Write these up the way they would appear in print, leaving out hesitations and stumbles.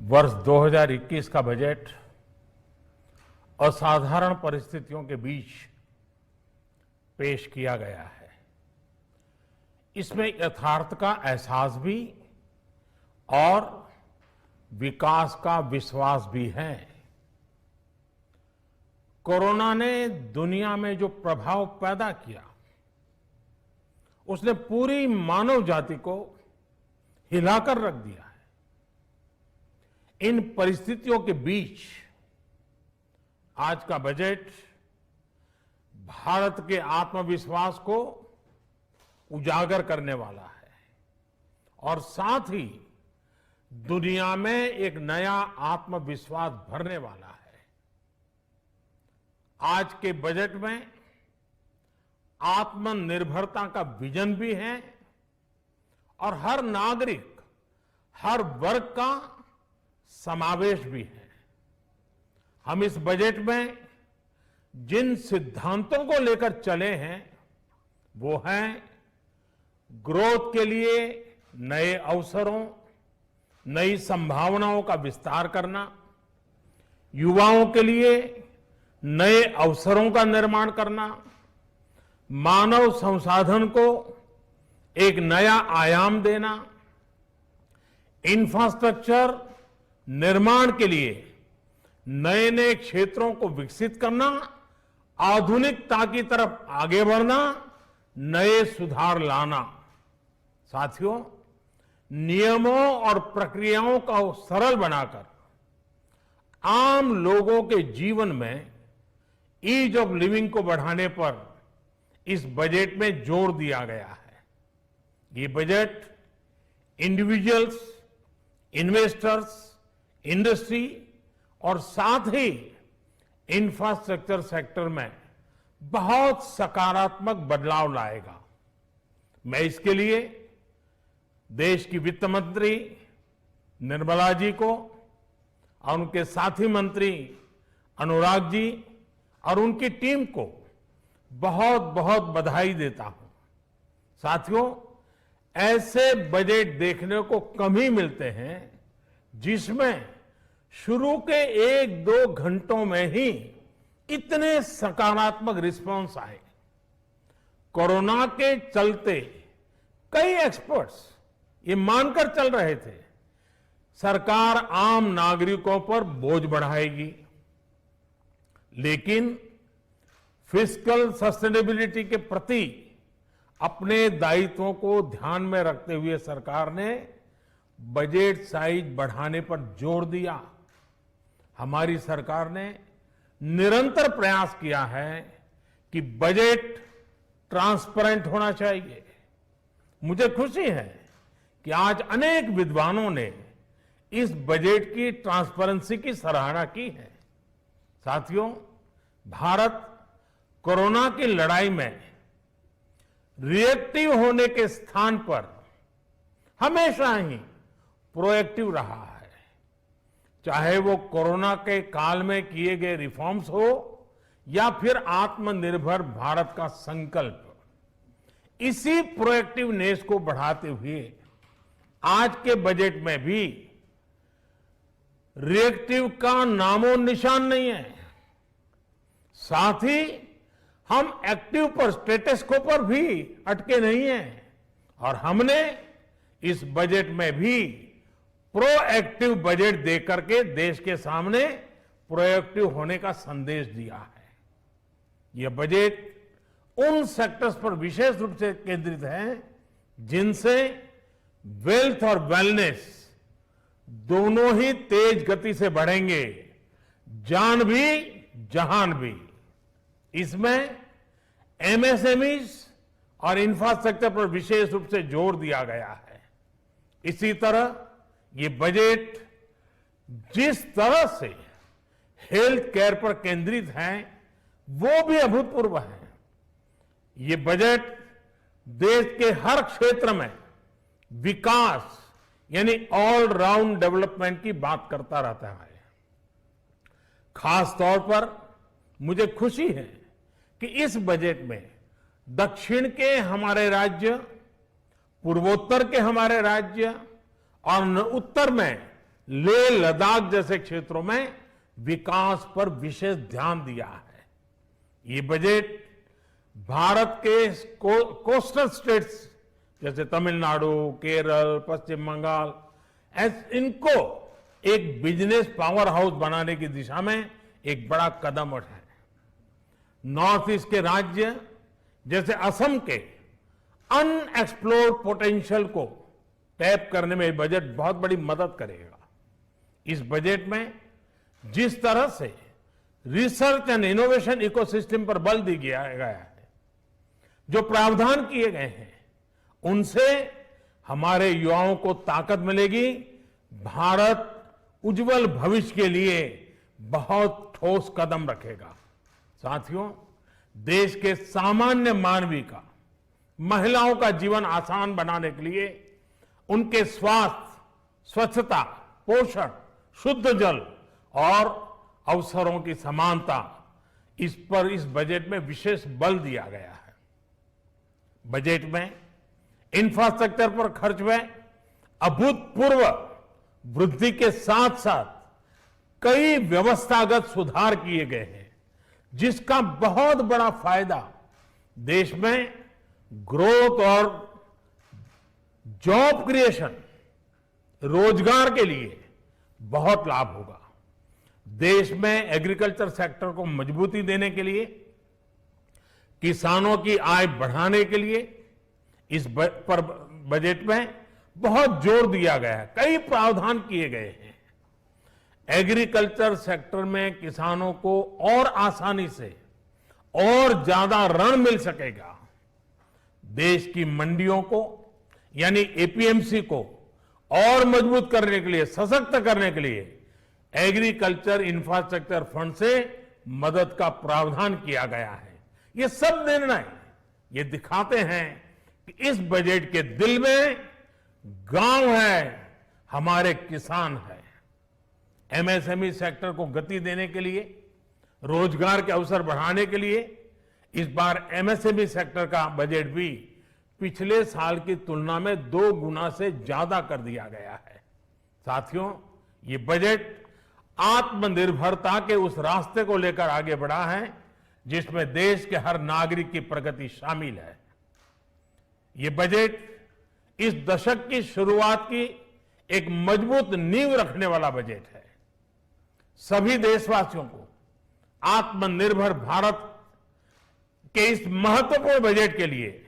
वर्ष 2021 का बजट असाधारण परिस्थितियों के बीच पेश किया गया है। इसमें यथार्थ का एहसास भी और विकास का विश्वास भी है। कोरोना ने दुनिया में जो प्रभाव पैदा किया, उसने पूरी मानव जाति को हिलाकर रख दिया है। इन परिस्थितियों के बीच आज का बजट भारत के आत्मविश्वास को उजागर करने वाला है और साथ ही दुनिया में एक नया आत्मविश्वास भरने वाला है। आज के बजट में आत्मनिर्भरता का विजन भी है और हर नागरिक, हर वर्ग का समावेश भी है। हम इस बजट में जिन सिद्धांतों को लेकर चले हैं वो हैं ग्रोथ के लिए नए अवसरों, नई संभावनाओं का विस्तार करना, युवाओं के लिए नए अवसरों का निर्माण करना, मानव संसाधन को एक नया आयाम देना, इंफ्रास्ट्रक्चर निर्माण के लिए नए नए क्षेत्रों को विकसित करना, आधुनिकता की तरफ आगे बढ़ना, नए सुधार लाना। साथियों, नियमों और प्रक्रियाओं को सरल बनाकर आम लोगों के जीवन में ईज ऑफ लिविंग को बढ़ाने पर इस बजट में जोर दिया गया है। ये बजट इंडिविजुअल्स, इन्वेस्टर्स, इंडस्ट्री और साथ ही इंफ्रास्ट्रक्चर सेक्टर में बहुत सकारात्मक बदलाव लाएगा। मैं इसके लिए देश की वित्त मंत्री निर्मला जी को और उनके साथी मंत्री अनुराग जी और उनकी टीम को बहुत बहुत बधाई देता हूं। साथियों, ऐसे बजट देखने को कम ही मिलते हैं जिसमें शुरू के 1-2 घंटों में ही इतने सकारात्मक रिस्पांस आए। कोरोना के चलते कई एक्सपर्ट्स ये मानकर चल रहे थे सरकार आम नागरिकों पर बोझ बढ़ाएगी, लेकिन फिस्कल सस्टेनेबिलिटी के प्रति अपने दायित्वों को ध्यान में रखते हुए सरकार ने बजट साइज बढ़ाने पर जोर दिया। हमारी सरकार ने निरंतर प्रयास किया है कि बजट ट्रांसपेरेंट होना चाहिए। मुझे खुशी है कि आज अनेक विद्वानों ने इस बजट की ट्रांसपेरेंसी की सराहना की है। साथियों, भारत कोरोना की लड़ाई में रिएक्टिव होने के स्थान पर हमेशा ही प्रोएक्टिव रहा है। चाहे वो कोरोना के काल में किए गए रिफॉर्म्स हो या फिर आत्मनिर्भर भारत का संकल्प, इसी प्रोएक्टिवनेस को बढ़ाते हुए आज के बजट में भी रिएक्टिव का नामो निशान नहीं है। साथ ही हम एक्टिव पर, स्टेटस को पर भी अटके नहीं हैं और हमने इस बजट में भी प्रोएक्टिव बजट देकर के देश के सामने प्रोएक्टिव होने का संदेश दिया है। यह बजट उन सेक्टर्स पर विशेष रूप से केंद्रित है जिनसे वेल्थ और वेलनेस दोनों ही तेज गति से बढ़ेंगे, जान भी जहान भी। इसमें एमएसएमईज और इंफ्रास्ट्रक्चर पर विशेष रूप से जोर दिया गया है। इसी तरह ये बजट जिस तरह से हेल्थ केयर पर केंद्रित है वो भी अभूतपूर्व है। ये बजट देश के हर क्षेत्र में विकास यानी ऑल राउंड डेवलपमेंट की बात करता रहता है। खास तौर पर मुझे खुशी है कि इस बजट में दक्षिण के हमारे राज्य, पूर्वोत्तर के हमारे राज्य और उत्तर में लेह लद्दाख जैसे क्षेत्रों में विकास पर विशेष ध्यान दिया है। ये बजट भारत के कोस्टल स्टेट्स जैसे तमिलनाडु, केरल, पश्चिम बंगाल, इनको एक बिजनेस पावर हाउस बनाने की दिशा में एक बड़ा कदम उठाए। नॉर्थ ईस्ट के राज्य जैसे असम के अनएक्सप्लोर्ड पोटेंशियल को टैप करने में बजट बहुत बड़ी मदद करेगा। इस बजट में जिस तरह से रिसर्च एंड इनोवेशन इकोसिस्टम पर बल दिया गया है, जो प्रावधान किए गए हैं, उनसे हमारे युवाओं को ताकत मिलेगी। भारत उज्जवल भविष्य के लिए बहुत ठोस कदम रखेगा। साथियों, देश के सामान्य मानवी का, महिलाओं का जीवन आसान बनाने के लिए उनके स्वास्थ्य, स्वच्छता, पोषण, शुद्ध जल और अवसरों की समानता, इस पर इस बजट में विशेष बल दिया गया है। बजट में इंफ्रास्ट्रक्चर पर खर्च में अभूतपूर्व वृद्धि के साथ साथ कई व्यवस्थागत सुधार किए गए हैं, जिसका बहुत बड़ा फायदा देश में ग्रोथ और जॉब क्रिएशन, रोजगार के लिए बहुत लाभ होगा। देश में एग्रीकल्चर सेक्टर को मजबूती देने के लिए, किसानों की आय बढ़ाने के लिए इस बजट में बहुत जोर दिया गया है। कई प्रावधान किए गए हैं। एग्रीकल्चर सेक्टर में किसानों को और आसानी से और ज्यादा ऋण मिल सकेगा। देश की मंडियों को यानी एपीएमसी को और मजबूत करने के लिए, सशक्त करने के लिए एग्रीकल्चर इंफ्रास्ट्रक्चर फंड से मदद का प्रावधान किया गया है। ये सब निर्णय ये दिखाते हैं कि इस बजट के दिल में गांव है, हमारे किसान है। एमएसएमई सेक्टर को गति देने के लिए, रोजगार के अवसर बढ़ाने के लिए इस बार एमएसएमई सेक्टर का बजट भी पिछले साल की तुलना में 2 गुना से ज्यादा कर दिया गया है। साथियों, ये बजट आत्मनिर्भरता के उस रास्ते को लेकर आगे बढ़ा है जिसमें देश के हर नागरिक की प्रगति शामिल है। ये बजट इस दशक की शुरुआत की एक मजबूत नींव रखने वाला बजट है। सभी देशवासियों को आत्मनिर्भर भारत के इस महत्वपूर्ण बजट के लिए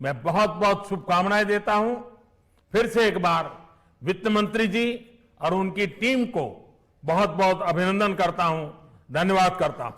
मैं बहुत बहुत शुभकामनाएं देता हूं। फिर से एक बार वित्त मंत्री जी और उनकी टीम को बहुत बहुत अभिनंदन करता हूं, धन्यवाद करता हूं।